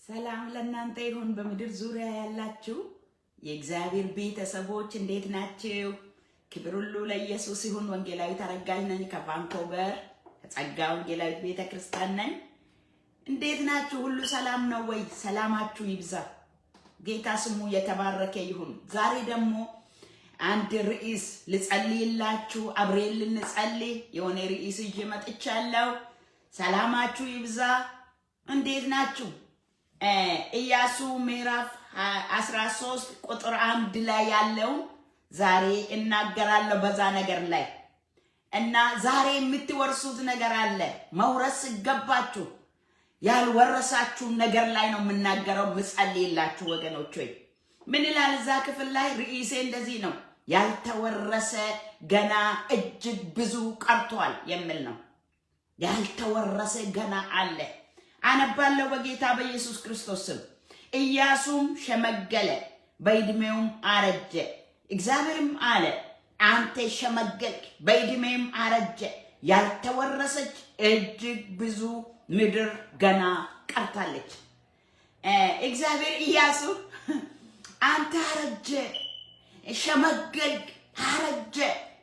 ሰላም ለእናንተ ይሁን በመድር ዙሪያ ያላችሁ የእግዚአብሔር ቤተሰቦች እንዴት ናችሁ? ክብር ሁሉ ለኢየሱስ ይሁን። ወንጌላዊት አረጋኝ ነኝ ከቫንኮቨር ከጸጋ ወንጌላዊት ቤተክርስቲያን ነኝ። እንዴት ናችሁ? ሁሉ ሰላም ነው ወይ? ሰላማችሁ ይብዛ። ጌታ ስሙ የተባረከ ይሁን። ዛሬ ደግሞ አንድ ርዕስ ልጸልይላችሁ፣ አብረን ልንጸልይ የሆነ ርዕስ ይዤ መጥቻለሁ። ሰላማችሁ ይብዛ። እንዴት ናችሁ? ኢያሱ ምዕራፍ 13 ቁጥር 1 ላይ ያለው ዛሬ እናገራለሁ በዛ ነገር ላይ እና ዛሬ የምትወርሱት ነገር አለ። መውረስ ይገባችሁ ያልወረሳችሁ ነገር ላይ ነው የምናገረው። ምጸልይላችሁ ወገኖች ሆይ ምን ይላል እዛ ክፍል ላይ? ርዕሴ እንደዚህ ነው፣ ያልተወረሰ ገና እጅግ ብዙ ቀርቷል የሚል ነው። ያልተወረሰ ገና አለ። አነባለሁ በጌታ በኢየሱስ ክርስቶስ ስም። ኢያሱም ሸመገለ፣ በዕድሜውም አረጀ። እግዚአብሔርም አለ፣ አንተ ሸመገልክ፣ በዕድሜም አረጀ፣ ያልተወረሰች እጅግ ብዙ ምድር ገና ቀርታለች። እግዚአብሔር ኢያሱ አንተ አረጀ፣ ሸመገልክ፣ አረጀ፣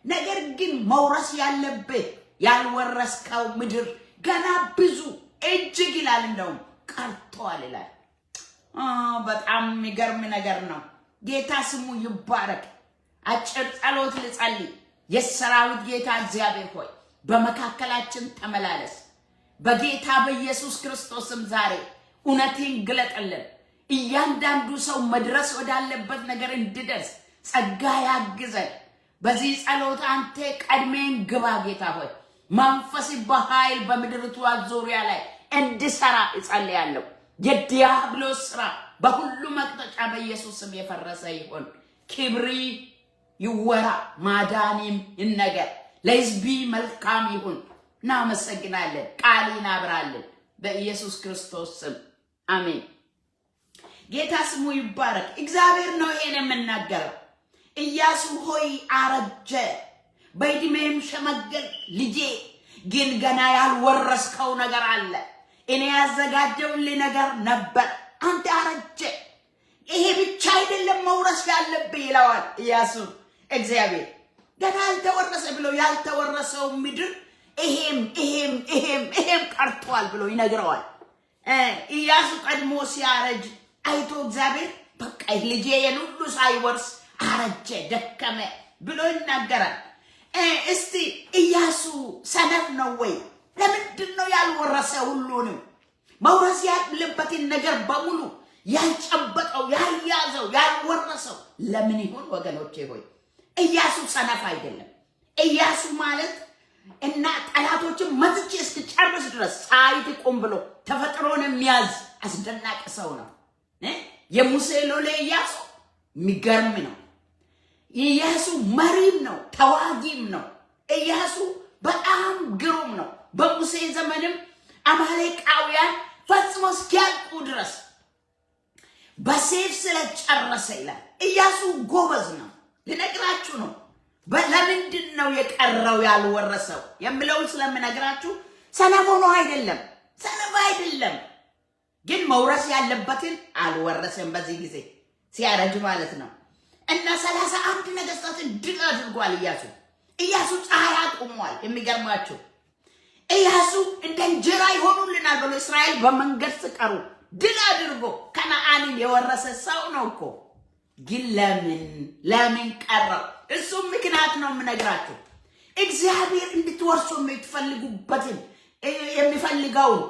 ነገር ግን መውረስ ያለብህ ያልወረስከው ምድር ገና ብዙ እጅግ ይላል፣ እንደውም ቀርቷል ይላል። በጣም የሚገርም ነገር ነው። ጌታ ስሙ ይባረክ። አጭር ጸሎት ልጸልይ። የሰራዊት ጌታ እግዚአብሔር ሆይ በመካከላችን ተመላለስ። በጌታ በኢየሱስ ክርስቶስም ዛሬ እውነትን ግለጥልን። እያንዳንዱ ሰው መድረስ ወዳለበት ነገር እንድደርስ ጸጋ ያግዘን። በዚህ ጸሎት አንተ ቀድሜን ግባ ጌታ ሆይ። መንፈስ በኃይል በምድርቷ ዙሪያ ላይ እንድሰራ እጸልያለሁ። የዲያብሎስ ስራ በሁሉ መቅጠጫ በኢየሱስ ስም የፈረሰ ይሁን። ክብሪ ይወራ፣ ማዳኒም ይነገር፣ ለሕዝቢ መልካም ይሁን። እናመሰግናለን። ቃልን አብራለን በኢየሱስ ክርስቶስ ስም አሜን። ጌታ ስሙ ይባረክ። እግዚአብሔር ነው ይሄን የምናገረው። ኢያሱ ሆይ አረጀ፣ በዕድሜም ሸመገል፣ ልጄ ግን ገና ያልወረስከው ነገር አለ። እኔ ያዘጋጀውልህ ነገር ነበር፣ አንተ አረጀ። ይሄ ብቻ አይደለም መውረስ ያለብህ ይለዋል ኢያሱ። እግዚአብሔር ገና ያልተወረሰ ብሎ ያልተወረሰው ምድር ይሄም ቀርቷል ብሎ ይነግረዋል። ኢያሱ ቀድሞ ሲያረጅ አይቶ እግዚአብሔር በቃ ልጄ የሁሉ ሳይወርስ አረጀ፣ ደከመ ብሎ ይናገራል። እስቲ ኢያሱ ሰነፍ ነው ወይ? ለምንድን ነው ያልወረሰ? ሁሉንም መውረስ ያለበትን ነገር በሙሉ ያልጨበጠው፣ ያልያዘው፣ ያልወረሰው ለምን ይሆን ወገኖቼ ሆይ? ኢያሱ ሰነፍ አይደለም። ኢያሱ ማለት እና ጠላቶችን መዝቼ እስክጨርስ ድረስ ፀሐይ ትቁም ብሎ ተፈጥሮን የሚያዝ አስደናቂ ሰው ነው። የሙሴ ሎሌ ኢያሱ የሚገርም ነው። ኢያሱ መሪም ነው፣ ተዋጊም ነው። ኢያሱ በጣም ግሩም ነው። በሙሴ ዘመንም አማሌቃውያን ፈጽሞ እስኪያልቁ ድረስ በሰይፍ ስለጨረሰ ይላል። ኢያሱ ጎበዝ ነው። ልነግራችሁ ነው ለምንድን ነው የቀረው ያልወረሰው የምለውን ስለምነግራችሁ። ሰነፍ ሆኖ አይደለም፣ ሰነፍ አይደለም፣ ግን መውረስ ያለበትን አልወረሰም። በዚህ ጊዜ ሲያረጅ ማለት ነው። እና 31 ነገስታትን ድል አድርጓል ኢያሱ። ኢያሱ ፀሐይ አቁሟል። የሚገርማችሁ ኢያሱ እንደ እንጀራ ይሆኑልናል ብሎ እስራኤል በመንገድ ሲቀሩ ድል አድርጎ ከነዓንን የወረሰ ሰው ነው እኮ። ግን ለምን ቀረው? እሱም ምክንያት ነው የምነግራችሁ። እግዚአብሔር እንድትወርሱ የምትፈልጉበትን የሚፈልገውን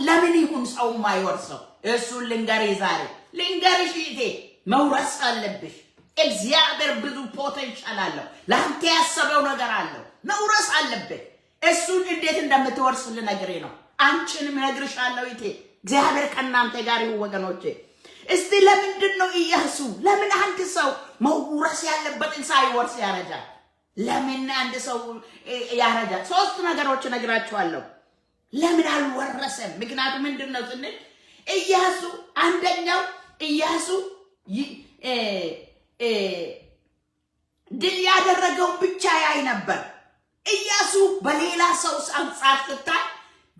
ለምን ይሁን ሰው ማይወርሰው? እሱን ልንገርህ ዛሬ። ልንገርሽ እህቴ፣ መውረስ አለብሽ። እግዚአብሔር ብዙ ፖቴንሻል አለው። ለአንተ ያሰበው ነገር አለው። መውረስ አለብህ። እሱን እንዴት እንደምትወርስ ልነግርህ ነው። አንቺንም እነግርሻለሁ እህቴ። እግዚአብሔር ከእናንተ ጋር ይሁን ወገኖቼ። እስቲ ለምንድን ነው ኢያሱ ለምን አንድ ሰው መውረስ ያለበትን ሳይወርስ ያረጃል? ለምን አንድ ሰው ያረጃል? 3 ነገሮች እነግራችኋለሁ ለምን አልወረሰም። ምክንያቱም ምንድን ነው ስንል ኢያሱ አንደኛው ኢያሱ ድል ያደረገው ብቻ ያይ ነበር። ኢያሱ በሌላ ሰው አንጻር ስታይ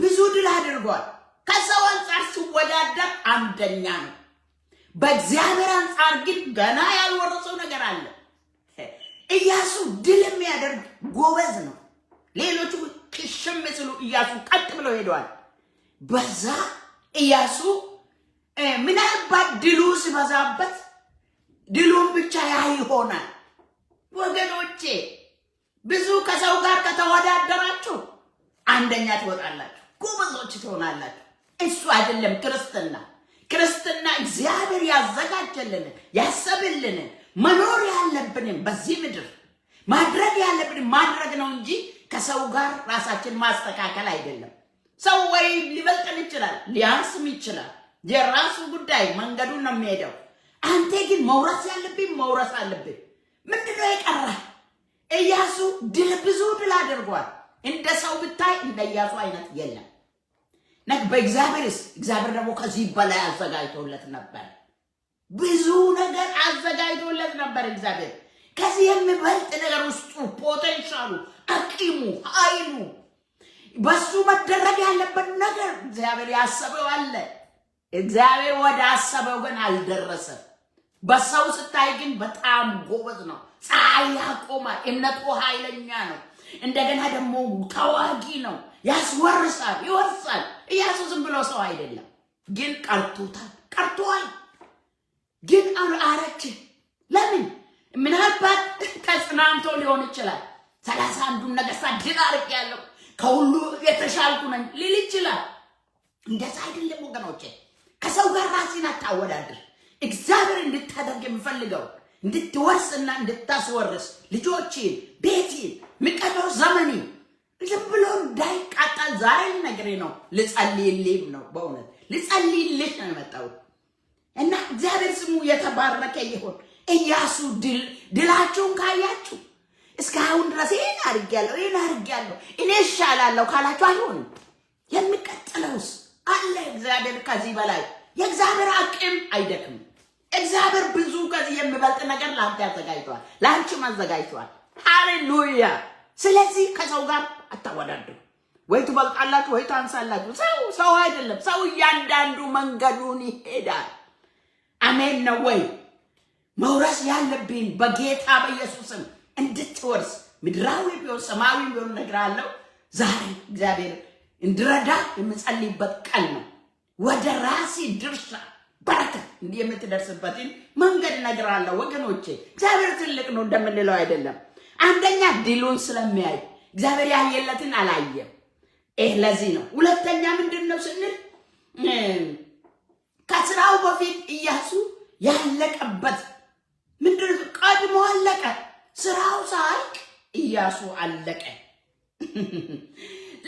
ብዙ ድል አድርጓል። ከሰው አንጻር ሲወዳደር አንደኛ ነው። በእግዚአብሔር አንጻር ግን ገና ያልወረሰው ነገር አለ። ኢያሱ ድል የሚያደርግ ጎበዝ ነው። ሌሎቹ ክሽም ሲሉ ኢያሱ ቀጥ ብለው ሄደዋል። በዛ ኢያሱ ምናልባት ድሉ ሲበዛበት ድሉን ብቻ ያይ ይሆናል። ወገኖቼ ብዙ ከሰው ጋር ከተወዳደራችሁ አንደኛ ትወጣላችሁ፣ ጎበዞች ትሆናላችሁ። እሱ አይደለም ክርስትና። ክርስትና እግዚአብሔር ያዘጋጀልን ያሰብልን መኖር ያለብንን በዚህ ምድር ማድረግ ያለብን ማድረግ ነው እንጂ ከሰው ጋር ራሳችን ማስተካከል አይደለም። ሰው ወይ ሊበልጥን ይችላል፣ ሊያንስም ይችላል። የራሱ ጉዳይ መንገዱን ነው የሚሄደው። አንተ ግን መውረስ ያለብኝ መውረስ አለብኝ። ምንድነው የቀረ? ኢያሱ ብዙ ድል አድርጓል። እንደ ሰው ብታይ እንደ ኢያሱ አይነት የለም። ነክ በእግዚአብሔርስ እግዚአብሔር ደግሞ ከዚህ በላይ አዘጋጅቶለት ነበር። ብዙ ነገር አዘጋጅቶለት ነበር እግዚአብሔር። ከዚህ የሚበልጥ ነገር ውስጡ ፖቴንሻሉ፣ አቂሙ፣ ኃይሉ በሱ መደረግ ያለበት ነገር እግዚአብሔር ያሰበው አለ። እግዚአብሔር ወደ አሰበው ግን አልደረሰም። በሰው ስታይ ግን በጣም ጎበዝ ነው። ፀሐይ ያቆማል። እምነቱ ኃይለኛ ነው። እንደገና ደግሞ ተዋጊ ነው። ያስወርሳል፣ ይወርሳል። ኢያሱ ዝም ብሎ ሰው አይደለም። ግን ቀርቷል። ግን አረች። ለምን? ምናልባት ተጽናንቶ ሊሆን ይችላል። 31 ነገሥታት ድል አድርጌያለሁ ከሁሉ የተሻልኩ ነኝ ሊል ይችላል። እንደዛ አይደለም ወገኖቼ። ከሰው ጋር ራስን አታወዳድር። እግዚአብሔር እንድታደርግ የሚፈልገው እንድትወርስና እንድታስወርስ ልጆችን፣ ቤትን፣ የሚቀረው ዘመኒ ዝም ብሎ እንዳይቃጠል ዛሬ ልነግርህ ነው። ልጸልይልህ ነው። በእውነት ልጸልይልህ ነው የመጣሁት እና እግዚአብሔር ስሙ የተባረከ ይሁን። ኢያሱ ድላችሁን ካያችሁ እስካሁን ድረስ ይሄን አድርጌያለሁ እኔ እሻላለሁ ካላችሁ አይሆንም። የሚቀጥለውስ አለ። እግዚአብሔር ከዚህ በላይ የእግዚአብሔር አቅም አይደክም። እግዚአብሔር ብዙ ከዚህ የሚበልጥ ነገር ለአንተ ያዘጋጅቷል፣ ለአንቺም አዘጋጅቷል። ሃሌሉያ። ስለዚህ ከሰው ጋር አታወዳድሩ። ወይ ትበልጣላችሁ ወይ ታንሳላችሁ። ሰው አይደለም። ሰው እያንዳንዱ መንገዱን ይሄዳል። አሜን ነው ወይ? መውረስ ያለብን በጌታ በኢየሱስም እንድትወርስ ምድራዊ ቢሆን ሰማያዊ ቢሆን እነግርሃለሁ። ዛሬ እግዚአብሔር እንድረዳ የምጸልይበት ቀን ነው። ወደ ራሴ ድርሻ በረከት የምትደርስበትን መንገድ እነግርሃለሁ ወገኖቼ። እግዚአብሔር ትልቅ ነው እንደምንለው አይደለም። አንደኛ ድሉን ስለሚያይ እግዚአብሔር ያየለትን አላየም። ለዚህ ነው። ሁለተኛ ምንድነው ስንል ከስራው በፊት ኢያሱ ያለቀበት ምንድነው? ቀድሞ አለቀ። ስራው ሳይቅ ኢያሱ አለቀ።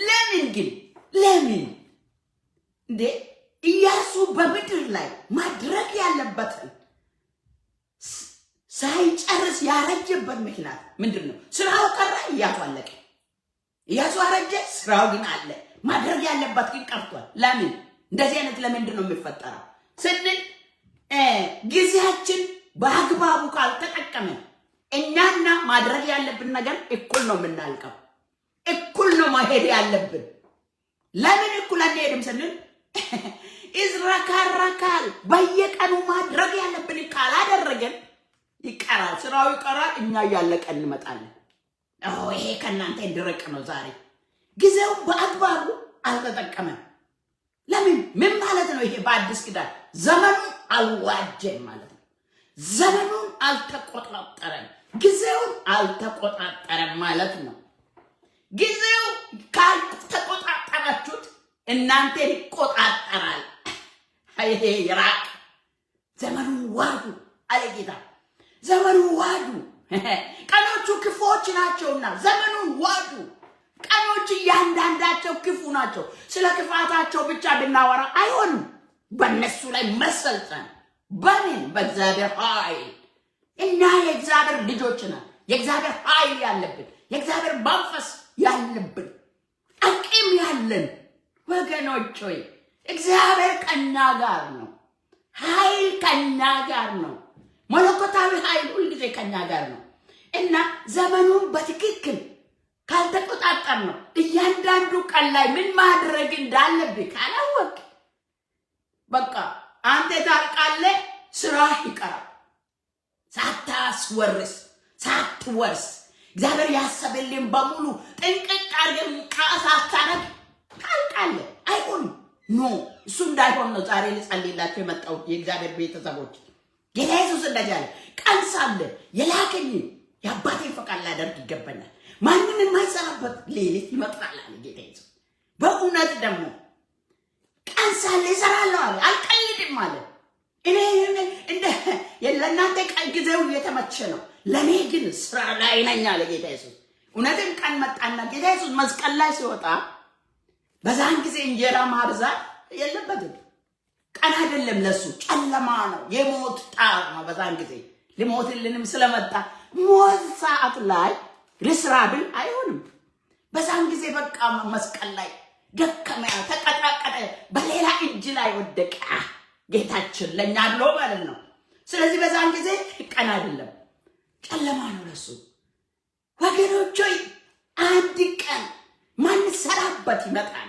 ለምን እንዴ? ኢያሱ በምድር ላይ ማድረግ ያለበትን ሳይጨርስ ያረጀበት ምክንያት ምንድነው? ስራው ቀረ፣ ኢያሱ አለቀ። ኢያሱ አረጀ፣ ስራው ግን አለ። ማድረግ ያለበት ግን ቀርቷል። ለምን? እንደዚህ አይነት ለምንድን ነው የሚፈጠረው ስንል ጊዜያችን በአግባቡ ካልተጠቀመን እኛና ማድረግ ያለብን ነገር እኩል ነው የምናልቀው። እኩል ነው መሄድ ያለብን። ለምን እኩል አንሄድም ስንል ይዝረከረካል። በየቀኑ ማድረግ ያለብን ካላደረገን ይቀራል፣ ስራው ይቀራል፣ እኛ እያለቀን እንመጣለን። ይሄ ከእናንተ እንድርቅ ነው። ዛሬ ጊዜው በአግባቡ አልተጠቀመም። ለምን? ምን ማለት ነው ይሄ? በአዲስ ኪዳን ዘመኑን አልዋጀም ማለት ነው። ዘመኑን አልተቆጣጠረም፣ ጊዜውን አልተቆጣጠረም ማለት ነው። ጊዜው ካልተቆጣጠራችሁት እናንተ ይቆጣጠራል። ይሄ ይራቅ። ዘመኑን ዋጁ አለ ጌታ። ዘመኑን ዋጁ። ቀኖቹ ክፉዎች ናቸውና ዘመኑን ዋጁ። ቀኖች እያንዳንዳቸው ክፉ ናቸው። ስለ ክፋታቸው ብቻ ብናወራ አይሆንም። በእነሱ ላይ መሰልጠን በምን? በእግዚአብሔር ኃይል። እኛ የእግዚአብሔር ልጆች ነን። የእግዚአብሔር ኃይል ያለብን፣ የእግዚአብሔር መንፈስ ያለብን፣ አቅም ያለን ወገኖች ሆይ እግዚአብሔር ከኛ ጋር ነው። ኃይል ከኛ ጋር ነው። መለኮታዊ ኃይል ሁልጊዜ ከኛ ጋር ነው እና ዘመኑን በትክክል ካልተቆጣጠር ነው እያንዳንዱ ቀን ላይ ምን ማድረግ እንዳለብህ ካላወቅ ስራ ይቀራል። ሳታስወርስ ሳትወርስ እግዚአብሔር ያሰበልን በሙሉ ጥንቅቅ አድርገን ሳታረግ ታልቃለህ። አይሆንም። ኖ እሱ እንዳይሆን ነው ዛሬ ልጸልይላችሁ የመጣሁት የእግዚአብሔር ቤተሰቦች። ጌታ ኢየሱስ እንደዚህ አለ፣ ቀን ሳለ የላከኝ የአባቴን ፈቃድ ላደርግ ይገባኛል። ማንም የማይሰራበት ሌሊት ይመጣል አለ ጌታ ኢየሱስ። በእውነት ደግሞ ቀን ሳለ ይሰራለሁ አለ፣ አልቀልድም አለ። እኔ እንደ ለእናንተ ቀን ጊዜው እየተመቸ ነው፣ ለእኔ ግን ስራ ላይ ነኝ አለ ጌታ ኢየሱስ። እውነትም ቀን መጣና ጌታ ኢየሱስ መስቀል ላይ ሲወጣ በዛን ጊዜ እንጀራ ማብዛት የለበትም። ቀን አይደለም ለሱ ጨለማ ነው፣ የሞት ጣር ነው። በዛን ጊዜ ሊሞትልንም ስለመጣ ሞት ሰዓት ላይ ልስራ ብል አይሆንም። በዛን ጊዜ በቃ መስቀል ላይ ደከመ፣ ተቀጣቀጠ፣ በሌላ እጅ ላይ ወደቀ ጌታችን ለኛ ብሎ ማለት ነው። ስለዚህ በዛን ጊዜ ቀን አይደለም ጨለማ ነው ለሱ። ወገኖች ሆይ አንድ ቀን ማንሰራበት ይመጣል።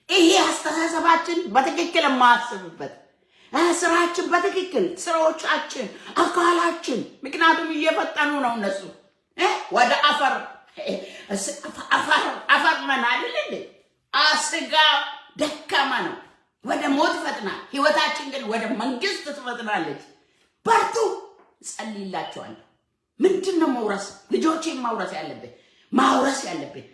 ይሄ አስተሳሰባችን በትክክል ማስብበት ስራችን በትክክል ስራዎቻችን አካላችን ምክንያቱም እየፈጠኑ ነው እነሱ ወደ አፈር ምን አይደል እንዴ አስጋ ደካማ ነው ወደ ሞት ፈጥናል። ህይወታችን ግን ወደ መንግስት ትፈጥናለች። በርቱ ጸልይላችኋለሁ። ምንድነው መውረስ ልጆቼን ማውረስ ያለብን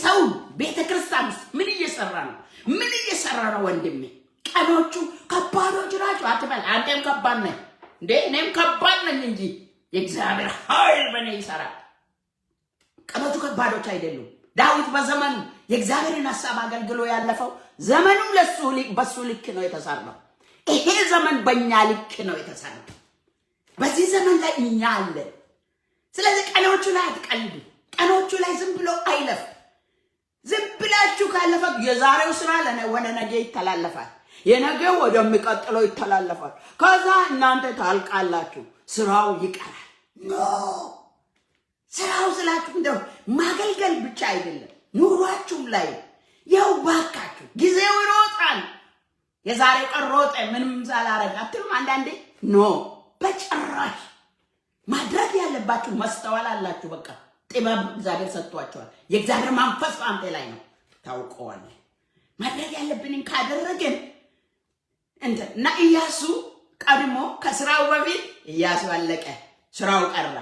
ሰው ቤተክርስቲያን ውስጥ ምን እየሰራ ነው? ምን እየሰራ ነው? ወንድሜ ቀኖቹ ከባዶች ናቸው አትበል። አንተም ከባድ ነህ እንዴ? እኔም ከባድ ነኝ እንጂ የእግዚአብሔር ኃይል በእኔ ይሰራል። ቀኖቹ ከባዶች አይደሉም። ዳዊት በዘመኑ የእግዚአብሔርን ሐሳብ አገልግሎ ያለፈው ዘመኑም በሱ ልክ ነው የተሰራው። ይሄ ዘመን በእኛ ልክ ነው የተሰራው። በዚህ ዘመን ላይ እኛ አለን። ስለዚህ ቀኖቹ ላይ አትቀልዱ። ቀኖቹ ላይ ዝም ብሎ አይለፍ። ዝም ብላችሁ ካለፈ የዛሬው ስራ ወደ ነገ ይተላለፋል፣ የነገው ወደሚቀጥለው ይተላለፋል። ከዛ እናንተ ታልቃላችሁ፣ ስራው ይቀራል። ኖ ስራው ስላችሁ እንደው ማገልገል ብቻ አይደለም፣ ኑሯችሁም ላይ ያው ባካችሁ ጊዜው ይሮጣል። የዛሬው ቀን ሮጠ ምንም ሳላረግ አትሉም አንዳንዴ? ኖ በጭራሽ ማድረግ ያለባችሁ ማስተዋል አላችሁ። በቃ ጥበብ እግዚአብሔር ሰጥቷቸዋል። የእግዚአብሔር መንፈስ አንተ ላይ ነው፣ ታውቀዋለህ። ማድረግ ያለብንን ካደረግን እና ኢያሱ ቀድሞ ከስራው በፊት ኢያሱ አለቀ፣ ስራው ቀረ።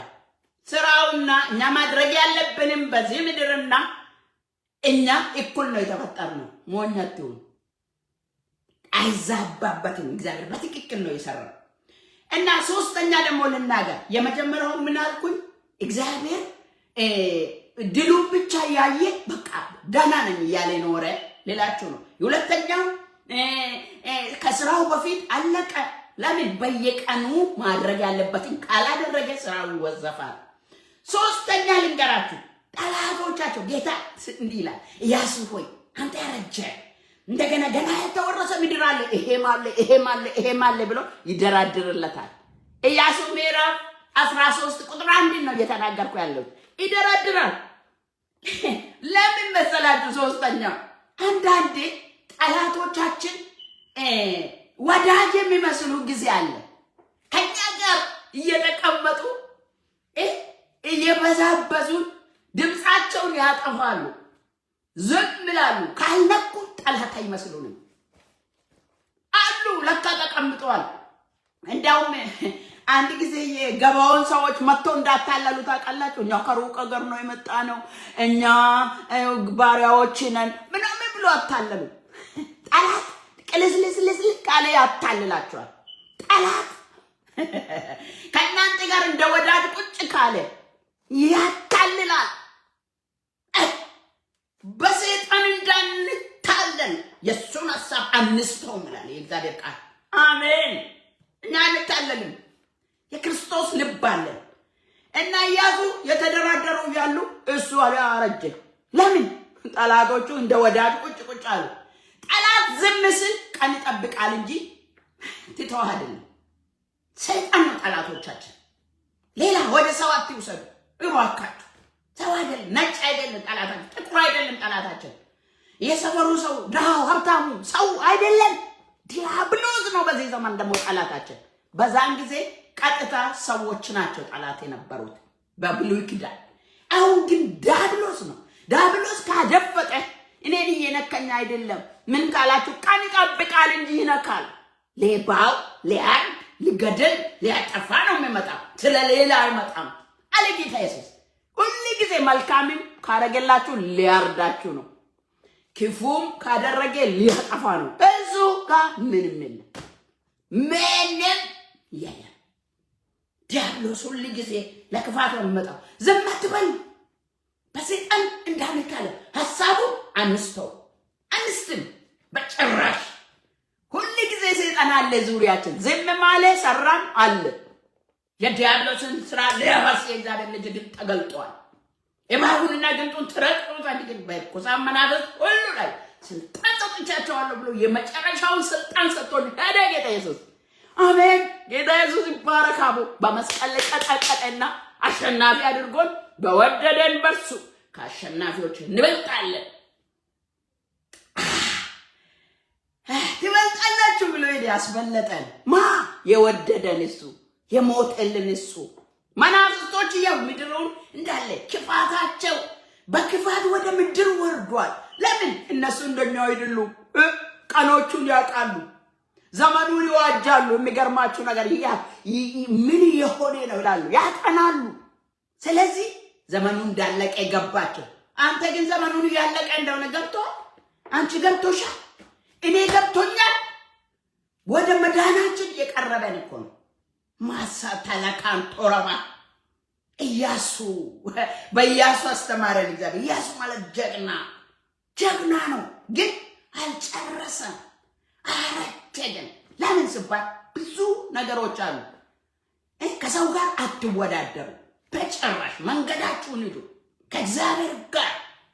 ስራውና እኛ ማድረግ ያለብንም በዚህ ምድርና እኛ እኩል ነው የተፈጠርነው። ሞኛቱ አይዛባበትም። እግዚአብሔር በትክክል ነው የሰራው። እና ሶስተኛ ደግሞ ልናገር። የመጀመሪያው ምን አልኩኝ? እግዚአብሔር ድሉ ብቻ ያየ በቃ ደህና ነኝ እያለ ኖረ ሌላችሁ ነው። ሁለተኛው ከስራው በፊት አለቀ። ለምን? በየቀኑ ማድረግ ያለበትን ካላደረገ ስራው ይወዘፋል። ሶስተኛ ልንገራችሁ፣ ጠላቶቻቸው ጌታ እንዲህ ይላል፣ ኢያሱ ሆይ አንተ ያረጀ እንደገና ገና ያልተወረሰ ምድር አለ፣ ይሄም አለ ብሎ ይደራድርለታል። ኢያሱ ምዕራፍ 13 ቁጥር 1 ነው እየተናገርኩ ያለው። ይደራድራል። ለምን መሰላችሁ? ሶስተኛው አንዳንዴ ጠላቶቻችን ወዳጅ የሚመስሉ ጊዜ አለ። ከኛ ጋር እየተቀመጡ እየበዛበዙ ድምፃቸውን ያጠፋሉ፣ ዝም ይላሉ። ካልነኩ ጠላት አይመስሉንም አሉ። ለካ ተቀምጠዋል። እንዳውም አንድ ጊዜ የገባውን ሰዎች መጥቶ እንዳታለሉ ታውቃላችሁ። እኛ ከሩቅ ሀገር ነው የመጣ ነው፣ እኛ ባሪያዎች ነን ምናምን ብሎ አታለሉ። ጠላት ቅልስልስልስ ካለ ያታልላችኋል። ጠላት ከእናንተ ጋር እንደ ወዳጅ ቁጭ ካለ ያታልላል። በሰይጣን እንዳንታለን የሱን ሐሳብ አንስተውም ይላል የእግዚአብሔር ቃል። አሜን። እኛ አንታለንም፣ የክርስቶስ ልብ አለን። እና ኢያሱ የተደራደሩ ያሉ እሱ አረጀ። ለምን? ጠላቶቹ እንደ ወዳጅ ቁጭ አሉ። ጠላት ዝም ሲል ቀን ይጠብቃል እንጂ ትተው አይደለም። ሰይጣን ነው ጠላቶቻችን። ሌላ ወደ ሰው አትውሰዱ እባካችሁ። ሰው አይደለም፣ ነጭ አይደለም ጠላታችን፣ ጥቁር አይደለም ጠላታችን። የሰፈሩ ሰው፣ ድሃው፣ ሀብታሙ ሰው አይደለም፣ ዲያብሎስ ነው። በዚህ ዘመን ደግሞ ጠላታችን በዛን ጊዜ ቀጥታ ሰዎች ናቸው ጠላት የነበሩት በብሉይ ኪዳን። አሁን ግን ዲያብሎስ ነው። ዲያብሎስ ካደፈጠ እኔን እየነካኝ አይደለም። ምን ካላችሁ ቀን ይጠብቃል እንጂ ይነካል። ሌባው ሊያርድ ሊገድል ሊያጠፋ ነው የሚመጣው፣ ስለሌላ አይመጣም አለ ጌታ ኢየሱስ። ሁሉ ጊዜ መልካምም ካረገላችሁ ሊያርዳችሁ ነው፣ ክፉም ካደረገ ሊያጠፋ ነው። እሱ ጋር ምንም የለም። ዲያብሎስ ሁሉ ጊዜ ለክፋት ነው የሚመጣው። ዝም አትበሉ። በሰይጣን እንዳንካለ ሐሳቡ አንስትም በጭራሽ። ሁሉ ጊዜ ሰይጣን አለ ዙሪያችን። ዝም ማለ ሰራም አለ። የዲያብሎስን ስራ ለራስ የእግዚአብሔር ልጅ ግን ተገልጧል። እባቡንና ጊንጡን ትረግጡት ግን በርኩሳን መናፍስት ሁሉ ላይ ስልጣን ሰጥቻቸዋለሁ ብሎ የመጨረሻውን ስልጣን ሰጥቶን ሄደ ጌታ ኢየሱስ። አሜን። ጌታ ኢየሱስ ይባረክ። አቦ በመስቀል ላይ ቀጠቀጠና አሸናፊ አድርጎን በወደደን በርሱ ከአሸናፊዎች እንበልጣለን። ትበልጣላችሁ ብሎ ያስበለጠን የወደደን እሱ፣ የሞተልን እሱ። መናፍስቶች ምድሩን እንዳለ ክፋታቸው በክፋት ወደ ምድር ወርዷል። ለምን? እነሱ እንደኛ አይደሉም። ቀኖቹን ያውቃሉ፣ ዘመኑን ይዋጃሉ። የሚገርማችሁ ነገር ምን የሆነ ነው ይላሉ፣ ያጠናሉ። ስለዚህ ዘመኑ እንዳለቀ ገባቸው። አንተ ግን ዘመኑን ያለቀ እንደሆነ ገብቶሃል? አንቺ ገብቶሻል? እኔ ገብቶኛል። ወደ መዳናችን የቀረበን እኮ ነው። ማሳተለካን ጦረባ ኢያሱ በኢያሱ አስተማረን እግዚአብሔር። ኢያሱ ማለት ጀግና ነው፣ ግን አልጨረሰም፣ አረጀገን። ለምን ሲባል ብዙ ነገሮች አሉ። ከሰው ጋር አትወዳደሩ በጭራሽ። መንገዳችሁን ሂዱ፣ ከእግዚአብሔር ጋር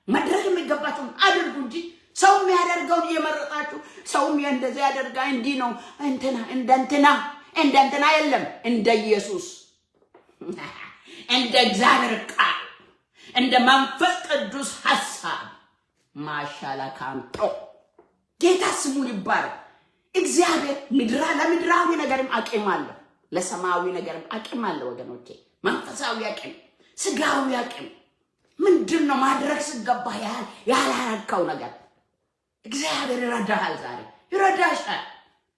መድረግ የሚገባችሁን አድርጉ እንጂ ሰው የሚያደርገውን እየመረጣችሁ ሰውም እንደዚህ ያደርጋ እንዲህ ነው እንደንትና የለም። እንደ ኢየሱስ እንደ እግዚአብሔር ቃል እንደ መንፈስ ቅዱስ ሐሳብ ማሻላ ካንቶ ጌታ ስሙን ይባረክ። እግዚአብሔር ለምድራዊ ነገርም አቅም አለ፣ ለሰማያዊ ነገርም አቅም አለ ወገኖቼ። መንፈሳዊ አቅም፣ ስጋዊ አቅም። ምንድነው ማድረግ ሲገባ ያላረከው ነገር? እግዚአብሔር ይረዳሃል፣ ዛሬ ይረዳሻል።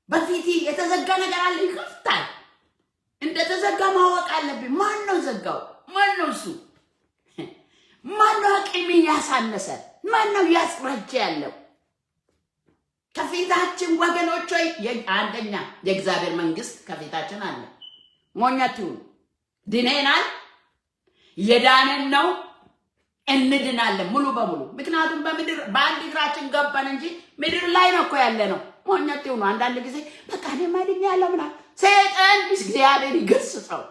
በፊት የተዘጋ ነገር አለ፣ ይከፍታል። እንደተዘጋ ማወቅ አለብኝ። ማን ነው ዘጋው? ማን ነው እሱ? ማን ነው አቅም ያሳነሰ? ማን ነው ያስረጀ ያለው? ከፊታችን ወገኖች ሆይ አንደኛ የእግዚአብሔር መንግስት ከፊታችን አለ። ሞኛቱ ድነናል፣ የዳነን ነው፣ እንድናለን ሙሉ በሙሉ። ምክንያቱም በምድር በአንድ እግራችን ገባን እንጂ ምድር ላይ ነው እኮ ያለ ነው። ሞኛቱ ነው። አንዳንድ ጊዜ በቃ እኔ ማድኛ ያለው ምናምን ሰይጣን እግዚአብሔር ይገስጸው።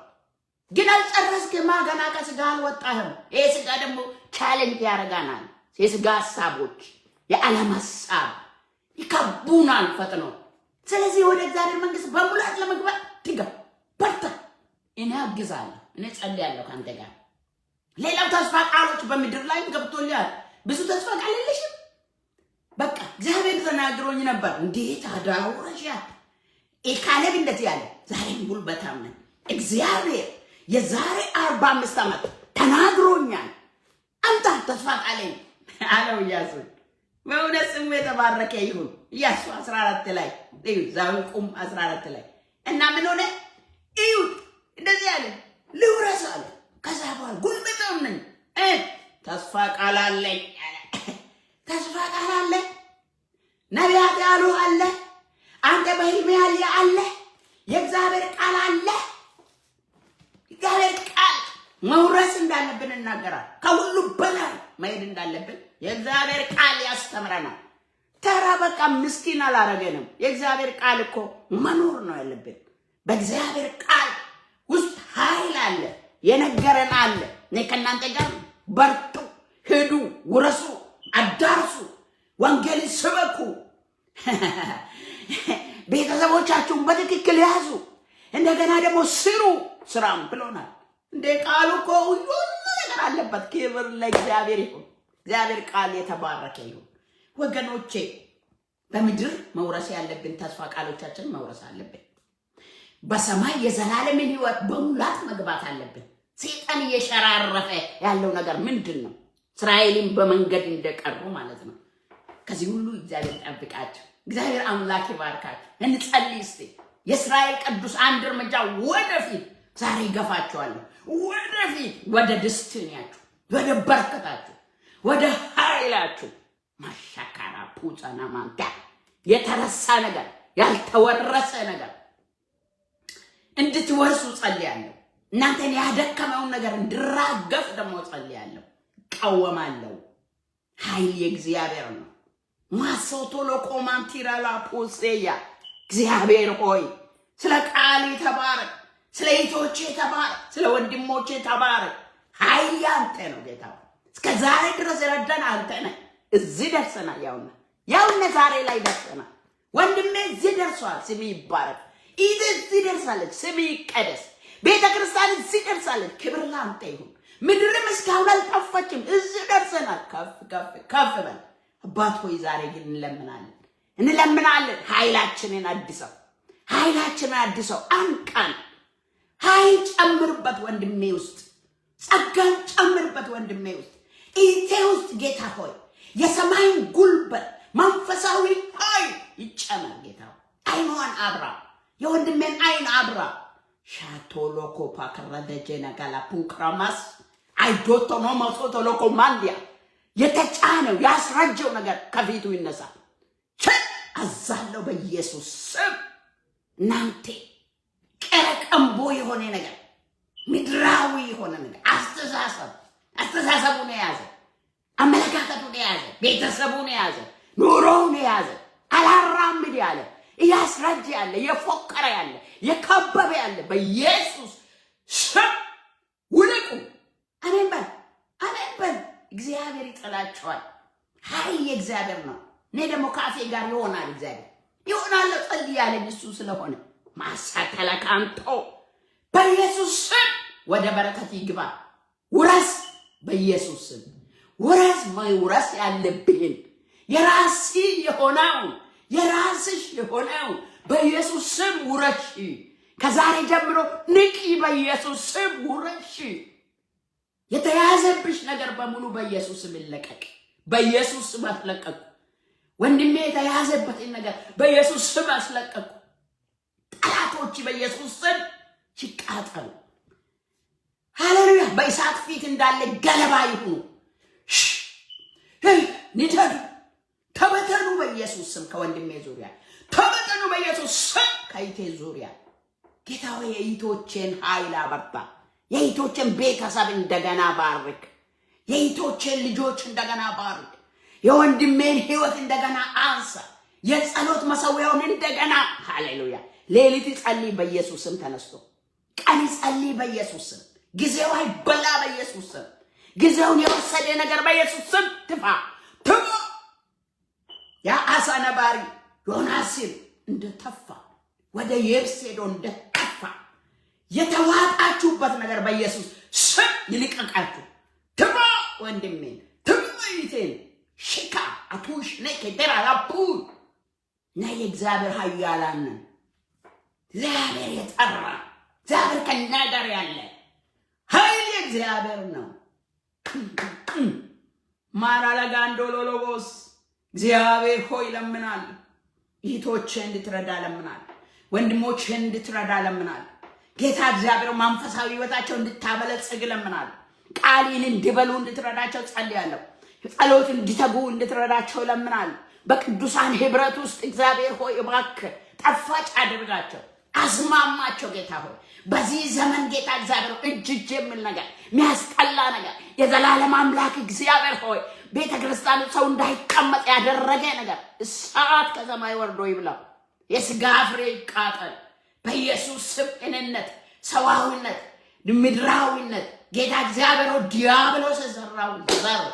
ግን አልጨረስክማ፣ ገና ከስጋ አልወጣህም። ይሄ ስጋ ደግሞ ቻሌንጅ ያደርጋናል። የስጋ ሀሳቦች፣ የዓለም ሀሳብ ይከቡናል ፈጥኖ። ስለዚህ ወደ እግዚአብሔር መንግስት በሙላት ለመግባት ትጋ፣ በርታ። እኔ አግዛለሁ፣ እኔ ጸልያለሁ ካንተ ጋር። ሌላው ተስፋ ቃሎች በምድር ላይ ገብቶልኛል። ብዙ ተስፋ ቃል የለሽም። በቃ እግዚአብሔር ተናግሮኝ ነበር። እንዴት አዳውረሻ ካሌብ እንደዚህ ያለ ዛሬም ጉልበታም ነኝ። እግዚአብሔር የዛሬ 45 ዓመት ተናግሮኛል። አንተ ተስፋ ቃሌን አለው ኢያሱ። በእውነት ስሙ የተባረከ ይሁን። ኢያሱ 14 ላይ እዩ፣ ዘኍልቍ 14 ላይ እና ምን ሆነ እዩ፣ እንደዚህ ያለ ልውረስ አለ። ከዛ በኋላ ጉልበታም ነኝ፣ ተስፋ ቃል አለኝ። ተስፋ ቃል አለ፣ ነቢያት ያሉ አለ፣ አንተ በህልም ያለ አለ፣ የእግዚአብሔር ቃል አለ። እግዚአብሔር ቃል መውረስ እንዳለብን እናገራል። ከሁሉ በላይ መሄድ እንዳለብን የእግዚአብሔር ቃል ያስተምረናል። ተራ በቃ ምስኪን አላረገንም። የእግዚአብሔር ቃል እኮ መኖር ነው ያለብን። በእግዚአብሔር ቃል ውስጥ ኃይል አለ፣ የነገረን አለ። እኔ ከእናንተ ጋር በርቱ፣ ሂዱ፣ ውረሱ፣ አዳርሱ፣ ወንጌል ስበኩ፣ ቤተሰቦቻችሁን በትክክል ያዙ፣ እንደገና ደግሞ ስሩ፣ ስራም ብሎናል። እንደ ቃሉ እኮ ሁሉ ነገር አለበት። ክብር ለእግዚአብሔር ይሁን። እግዚአብሔር ቃል የተባረከ ይሁን። ወገኖቼ በምድር መውረስ ያለብን ተስፋ ቃሎቻችን መውረስ አለብን። በሰማይ የዘላለምን ሕይወት በሙላት መግባት አለብን። ሰይጣን እየሸራረፈ ያለው ነገር ምንድነው? እስራኤልን በመንገድ እንደቀሩ ማለት ነው። ከዚህ ሁሉ እግዚአብሔር ጠብቃችሁ። እግዚአብሔር አምላክ ይባርካችሁ። እንጸልይ እስቲ። የእስራኤል ቅዱስ አንድ እርምጃ ወደፊት ዛሬ ይገፋችኋለሁ። ወደፊት ወደ ደስታችሁ፣ ወደ በረከታችሁ፣ ወደ ኃይላችሁ ማሻካራ ፑጻና ማንታ የተረሳ ነገር ያልተወረሰ ነገር እንድትወርሱ ጸልያለሁ። እናንተን ያደከመውን ነገር እንድራገፍ ደግሞ ጸልያለሁ። ቀወማለሁ። ኃይል የእግዚአብሔር ነው። ማሶቶሎ ኮማንቲራላ ፖሴያ እግዚአብሔር ሆይ ስለ ቃል ተባረክ፣ ስለ እህቶቼ ተባረክ፣ ስለ ወንድሞቼ ተባረክ። ኃይል ያንተ ነው ጌታ። እስከ ዛሬ ድረስ ረዳን አንተ ነህ። እዚህ ደርሰናል። ያውነ ዛሬ ላይ ደርሰናል። ወንድሜ እዚህ ደርሷል። ስም ይባረክ። እዚህ ደርሳለች። ስም ይቀደስ። ቤተ ክርስቲያን እዚህ ደርሳለች። ክብር ላንተ ይሁን። ምድርም እስካሁን አልጠፋችም። እዚህ ደርሰናል። ከፍ ከፍ ከፍ በል አባት ሆይ። ዛሬ ግን እንለምናለን። ኃይላችንን አድሰው፣ ኃይላችንን አድሰው። አንቃን። ኃይል ጨምርበት ወንድሜ ውስጥ፣ ጸጋን ጨምርበት ወንድሜ ውስጥ፣ ኢቴ ውስጥ ጌታ ሆይ የሰማይን ጉልበት መንፈሳዊ ኃይል ይጨመር ጌታ። አይኗን አብራ፣ የወንድሜን አይን አብራ። ሻቶሎኮ ፓከረደጀ ነጋላ ፑክራማስ አይዶቶ ነው ማሶቶ ሎኮ ማንዲያ የተጫነው ያስረጀው ነገር ከፊቱ ይነሳ። አዛለው በኢየሱስ ስም። እናንተ ቀረቀምቦ የሆነ ነገር፣ ምድራዊ የሆነ ነገር አስተሳሰቡን የያዘ፣ አመለካከቱን የያዘ፣ ቤተሰቡን የያዘ፣ ኑሮውን የያዘ፣ አላራምድ ያለ፣ እያስረጀ ያለ፣ የፎከረ ያለ፣ የከበበ ያለ በኢየሱስ ስም ውልቁ። አሜን በል፣ አሜን በል። እግዚአብሔር ይጠላቸዋል። ኃይል የእግዚአብሔር ነው። እኔ ደግሞ ካፌ ጋር ይሆናል። እግዚአብሔር ይሆናል። ጸልይ ያለኝ እሱ ስለሆነ ማሳተለካንቶ በኢየሱስ ስም ወደ በረከት ይግባ። ውረስ፣ በኢየሱስ ስም ውረስ። መውረስ ያለብህን የራስህ የራስሽ የሆነው በኢየሱስ ስም ውረሽ። ከዛሬ ጀምሮ ንቂ። በኢየሱስ ስም ውረሽ። የተያዘብሽ ነገር በሙሉ በኢየሱስ ስም ይለቀቅ። በኢየሱስ ስም አስለቀቁ። ወንድሜ የተያዘበትን ነገር በኢየሱስ ስም አስለቀቁ። ጠላቶች በኢየሱስ ስም ይቃጠሉ። ሃሌሉያ። በእሳት ፊት እንዳለ ገለባ ይሁኑ። ንደዱ፣ ተበተኑ በኢየሱስ ስም። ከወንድሜ ዙሪያ ተበተኑ በኢየሱስ ስም። ከይቴ ዙሪያ ጌታ ሆይ የይቶቼን ኃይል አበርታ። የይቶቼን ቤተሰብ እንደገና ባርክ። የይቶቼን ልጆች እንደገና ባርክ። የወንድሜን ሕይወት እንደገና አንሳ። የጸሎት መሰዊያውን እንደገና ሃሌሉያ። ሌሊት ጸልይ በኢየሱስ ስም ተነስቶ፣ ቀን ጸልይ በኢየሱስ ስም። ጊዜው አይበላ በኢየሱስ ስም። ጊዜውን የወሰደ ነገር በኢየሱስ ስም ትፋ። ያ አሳ ነባሪ ዮናስን እንደተፋ ወደ የብስ ሄዶ እንደተፋ የተዋጣችሁበት ነገር በኢየሱስ ስም ይልቀቃችሁ። ትባ ወንድሜን፣ ትባ ይቴን ሽካ አቱሽ ነክ ደራላፑ ናይ እግዚአብሔር ኃያላን ነን። እግዚአብሔር የጠራ እግዚአብሔር ከእኛ ጋር ያለ ኃይል እግዚአብሔር ነው። ማራላጋንዶሎሎቦስ እግዚአብሔር ሆይ ለምናል። እህቶቼን እንድትረዳ ለምናል። ወንድሞቼን እንድትረዳ ለምናል። ጌታ እግዚአብሔር መንፈሳዊ ሕይወታቸው እንድታበለጽግ ለምናል። ቃልን እንዲበሉ እንድትረዳቸው ጸልያለሁ። ጸሎት እንዲተጉ እንድትረዳቸው ለምናል። በቅዱሳን ህብረት ውስጥ እግዚአብሔር ሆይ እባክህ ጣፋጭ አድርጋቸው፣ አስማማቸው። ጌታ ሆይ በዚህ ዘመን ጌታ እግዚአብሔር እጅ የሚል ነገር፣ የሚያስጠላ ነገር የዘላለም አምላክ እግዚአብሔር ሆይ ቤተ ክርስቲያን ሰው እንዳይቀመጥ ያደረገ ነገር እሳት ከሰማይ ወርዶ ይብላ። የሥጋ ፍሬ ይቃጠል በኢየሱስ ስም። እኔነት፣ ሰዋዊነት፣ ምድራዊነት ጌታ እግዚአብሔር ሆይ ዲያብሎስ የሰራው ዘር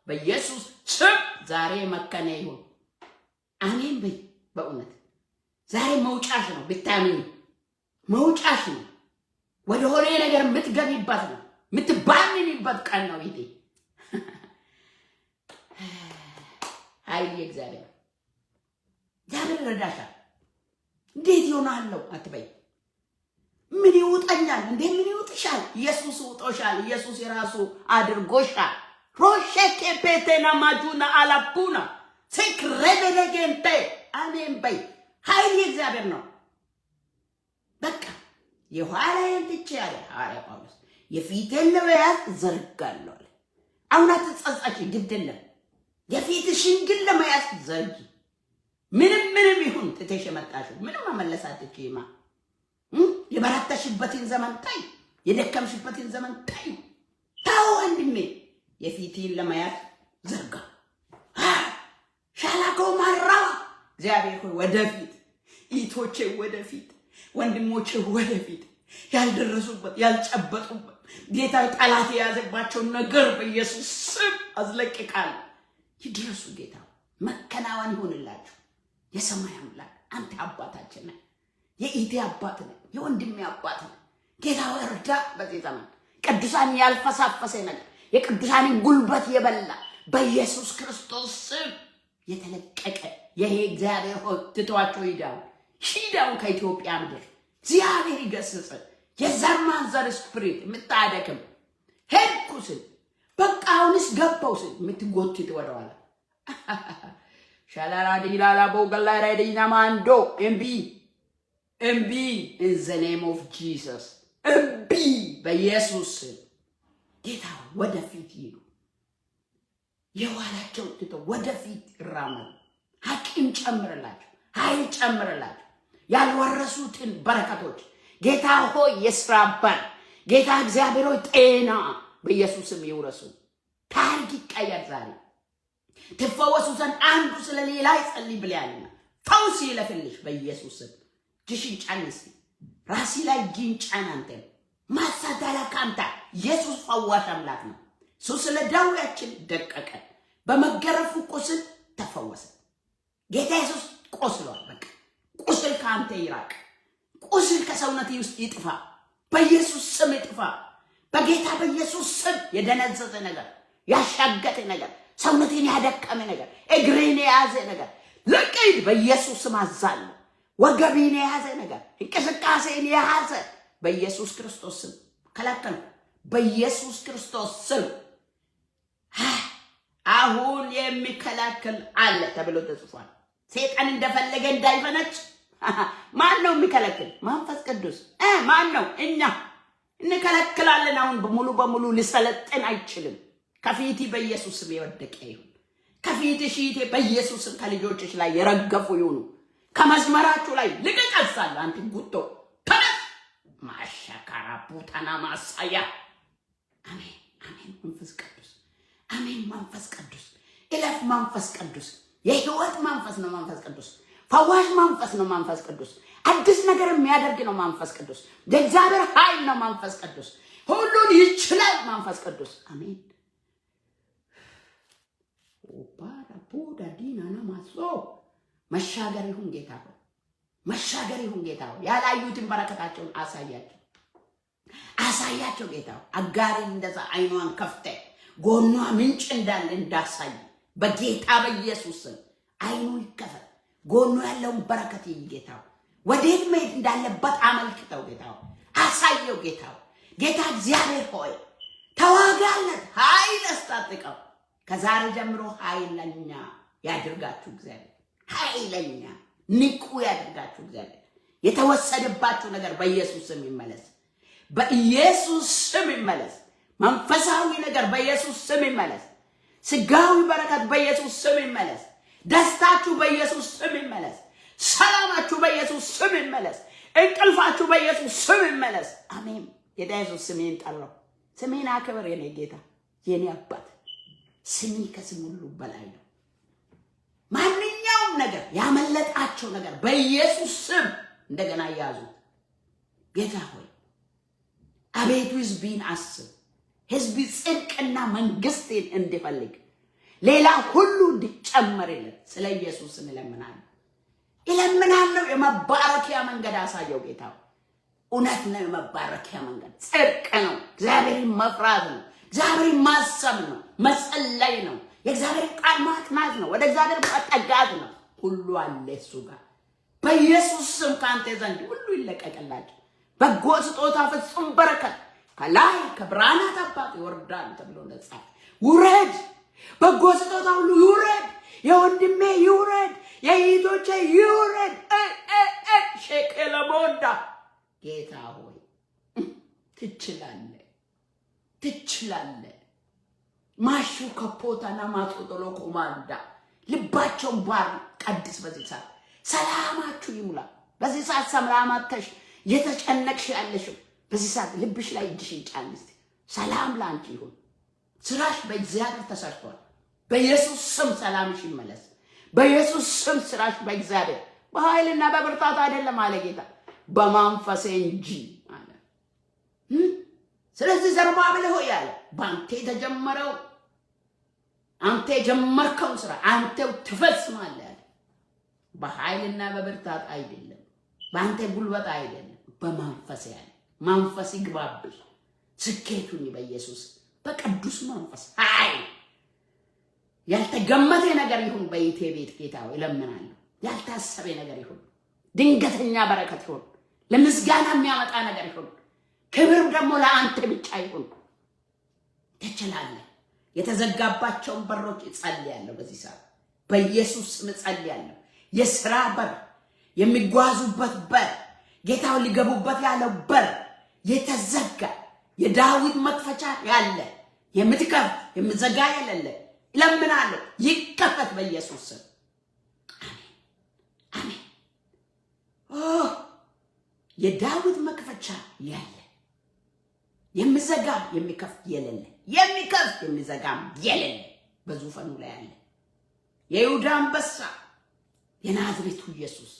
በኢየሱስ ስም ዛሬ መከነ ይሁን። አሜን በይ። በእውነት ዛሬ መውጫሽ ነው። ብታምኝ መውጫሽ ነው። ወደ ሆነ ነገር የምትገቢበት ነው። የምትባንኒበት ቀን ነው። ይሄ ኃይል እግዚአብሔር ረዳሻል። እንዴት ይሆናለሁ አትበይ። ምን ይውጠኛል እንዴ? ምን ይውጥሻል? ኢየሱስ ውጦሻል። ኢየሱስ የራሱ አድርጎሻል። ሮሸኬ ፔቴና ማጁና አላፑና ሴክሬበለጌንቴ አሜን በይ። ኃይል የእግዚአብሔር ነው። በቃ የኋላዬን ትቼ ያለ ሐዋርያ ጳውሎስ የፊቴን ለመያዝ ዘርጋለሁ አለ። አሁን አትጸጸቺ፣ ግድ የለም። የፊትሽን ግን ለመያዝ ዘርጊ። ምንም ይሁን ትተሽ የመጣሽው ምንም መመለስ አትችይማ። የበረታሽበትን ዘመን ታይ፣ የደከምሽበትን ዘመን ታይ። ታው ወንድሜ የፊትን ለመያዝ ዘርጋ። ሻላኮ ማራዋ እግዚአብሔር ሆይ ወደፊት፣ ኢቶቼ ወደፊት፣ ወንድሞቼ ወደፊት፣ ያልደረሱበት ያልጨበጡበት ጌታ ጠላት የያዘባቸው ነገር በኢየሱስ ስም አዝለቅቃል። ይድረሱ ጌታ፣ መከናወን ይሁንላችሁ። የሰማይ አምላክ አንተ አባታችን ነህ። የኢቴ አባት ነህ፣ የወንድሜ አባት ነህ። ጌታ ወርዳ በዚህ ዘመን ቅዱሳን ያልፈሳፈሰ ነገር የቅዱሳንን ጉልበት የበላ በኢየሱስ ክርስቶስ ስም የተለቀቀ ይሄ እግዚአብሔር ሆይ ትተዋቸው ሂዳው ከኢትዮጵያ ምድር እግዚአብሔር ይገስጽ። የዘር ማንዘር ስፕሪት የምታደክም ሄድኩ ስል በቃ አሁንስ ገባው ስል የምትጎትት ወደኋላ ሻላራ ዲላላ ቦገላ ራይዲና ማንዶ ኤምቢ in the name of Jesus ኤምቢ በኢየሱስ ጌታ ወደፊት ይሉ የኋላቸው ትተው ወደፊት ይራመዱ። ሐቂም ጨምርላቸው፣ ኃይል ጨምርላቸው። ያልወረሱትን በረከቶች ጌታ ሆይ የስራባን ጌታ እግዚአብሔር ሆይ ጤና በኢየሱስም ይውረሱ። ታሪክ ይቀየር ዛሬ። ትፈወሱ ዘንድ አንዱ ስለሌላ ይጸልይ ብለያልና ፈውስ ይለፍልሽ በኢየሱስም። ጅሽን ጫንስ ራሲ ላይ ጊንጫን አንተ ማሳዳላ ካንታ ኢየሱስ ፈዋሽ አምላክ ነው። ሱ ስለ ደዌያችን ደቀቀ፣ በመገረፉ ቁስል ተፈወሰ። ጌታ ኢየሱስ ቆስሏል። በቃ ቁስል ካንተ ይራቅ። ቁስል ከሰውነቴ ውስጥ ይጥፋ በኢየሱስ ስም ይጥፋ። በጌታ በኢየሱስ ስም የደነዘዘ ነገር፣ ያሻገተ ነገር፣ ሰውነቴን ያደቀመ ነገር፣ እግሬን የያዘ ነገር ለቀይድ በኢየሱስ ስም አዛለሁ። ወገቤን የያዘ ነገር፣ እንቅስቃሴን የያዘ በኢየሱስ ክርስቶስ ስም ከለከል። በኢየሱስ ክርስቶስ ስም አሁን የሚከላከል አለ ተብሎ ተጽፏል። ሰይጣን እንደፈለገ እንዳይፈነጭ ማን ነው የሚከለክል? መንፈስ ቅዱስ። ማን ነው? እኛ እንከለክላለን። አሁን በሙሉ ሊሰለጥን አይችልም። ከፊቲ በኢየሱስ ስም የወደቀ ይሁን። ከፊቲ ሺቴ በኢየሱስ ስም ከልጆችሽ ላይ የረገፉ ይሁኑ። ከመስመራችሁ ላይ ልቀቀሳል። አንተ ጉቶ ተነስ። ማሻካራ ቡታና ማሳያ አሜን። መንፈስ ቅዱስ አሜን። መንፈስ ቅዱስ እለፍ። መንፈስ ቅዱስ የህይወት መንፈስ ነው። መንፈስ ቅዱስ ፈዋሽ መንፈስ ነው። መንፈስ ቅዱስ አዲስ ነገር የሚያደርግ ነው። መንፈስ ቅዱስ የእግዚአብሔር ኃይል ነው። መንፈስ ቅዱስ ሁሉን ይችላል። መንፈስ ቅዱስ አሜን። ኦባራ ቡዳ ዲናና ማሶ መሻገር ይሁን ጌታ ሆይ፣ መሻገር ይሁን ጌታ ሆይ። ያላዩትን በረከታቸውን አሳያቸው ጌታ ሆይ። አጋሪን እንደዛ አይኗን ከፍተ ጎኗ ምንጭ እንዳለ እንዳሳይ በጌታ በኢየሱስ ስም አይኑ ይከፈት። ጎኑ ያለውን በረከት ጌታ ሆይ ወዴት መሄድ እንዳለበት አመልክተው ጌታ ሆይ፣ አሳየው ጌታ ሆይ። ጌታ እግዚአብሔር ሆይ ተዋጋለት፣ ኃይል አስታጥቀው። ከዛሬ ጀምሮ ኃይለኛ ያድርጋችሁ እግዚአብሔር። ኃይለኛ ንቁ ያድርጋችሁ እግዚአብሔር። የተወሰደባችሁ ነገር በኢየሱስ ስም ይመለስ፣ በኢየሱስ ስም ይመለስ። መንፈሳዊ ነገር በኢየሱስ ስም ይመለስ። ስጋዊ በረከት በኢየሱስ ስም ይመለስ። ደስታችሁ በኢየሱስ ስም ይመለስ። ሰላማችሁ በኢየሱስ ስም ይመለስ። እንቅልፋችሁ በኢየሱስ ስም ይመለስ። አሜን። ጌታ ኢየሱስ ስሜን ጠራው። ስሜን አክብር የኔ ጌታ፣ የኔ አባት። ስሜ ከስም ሁሉ በላይ ነው። ማንኛውም ነገር ያመለጣቸው ነገር በኢየሱስ ስም እንደገና ያዙት። ጌታ ሆይ አቤቱ ሕዝብን አስብ። ሕዝብ ጽድቅና መንግስትን እንዲፈልግ ሌላ ሁሉ እንዲጨመርለት ስለ ኢየሱስ እለምናለሁ። የመባረኪያ መንገድ አሳየው ጌታ። እውነት ነው። የመባረኪያ መንገድ ጽድቅ ነው። እግዚአብሔርን መፍራት ነው። እግዚአብሔርን ማሰብ ነው። መጸለይ ነው። የእግዚአብሔር ቃል ማጥናት ነው። ወደ እግዚአብሔር መጠጋት ነው። ሁሉ አለ እሱ ጋር። በኢየሱስ ስም ካንተ ዘንድ ሁሉ ይለቀቅላችሁ። በጎ ስጦታ ፍጹም በረከት ከላይ ከብርሃናት አባት ይወርዳል ተብሎ ተጻፈ። ውረድ፣ በጎ ስጦታ ሁሉ ይውረድ፣ የወንድሜ ይውረድ፣ የእህቶቼ ይውረድ። ሸቀለሞዳ ጌታ ሆይ ትችላለህ። ማሹ ከፖታና ማጦጦሎ ኮማንዳ ልባቸውን ባር ቀድስ። በዚህ ሰዓት ሰላማችሁ ይሙላ። በዚህ ሰዓት ሰላማተሽ የተጨነቅሽ ያለሽው በዚህ ሰዓት ልብሽ ላይ እጅሽን ጫን እስቲ። ሰላም ላንቺ ይሁን። ስራሽ በእግዚአብሔር ተሰርቷል። በኢየሱስ ስም ሰላምሽ ይመለስ። በኢየሱስ ስም ስራሽ በእግዚአብሔር በኃይልና በብርታት አይደለም አለ ጌታ፣ በመንፈሴ እንጂ አለ። ስለዚህ ዘሩባቤል ሆይ ያለ በአንተ የተጀመረው አንተ የጀመርከው ስራ አንተው ትፈጽማለህ አለ። በኃይልና በብርታት አይደለም፣ በአንተ ጉልበት አይደለም፣ በመንፈስ ያለ መንፈስ ይግባብሽ። ስኬቱን በኢየሱስ በቅዱስ መንፈስ ኃይል ያልተገመተ ነገር ይሁን። በኢቴ ቤት ጌታ ሆይ እለምናለሁ። ያልታሰበ ነገር ይሁን። ድንገተኛ በረከት ይሁን። ለምስጋና የሚያመጣ ነገር ይሁን። ክብር ደግሞ ለአንተ ብቻ ይሁን። ትችላለህ። የተዘጋባቸውን በሮች እጸልያለሁ። በዚህ ሰዓት በኢየሱስ ስም እጸልያለሁ። የሥራ በር፣ የሚጓዙበት በር፣ ጌታው ሊገቡበት ያለው በር የተዘጋ የዳዊት መክፈቻ ያለ የምትከፍት የምዘጋ የሌለ እለምናለሁ ይከፈት በኢየሱስ ስም። አሜን። የዳዊት መክፈቻ ያለ የምዘጋ የሚከፍት የሌለ የሚከፍት የሚዘጋም የሌለ በዙፋኑ ላይ ያለ የይሁዳ አንበሳ የናዝሬቱ ኢየሱስ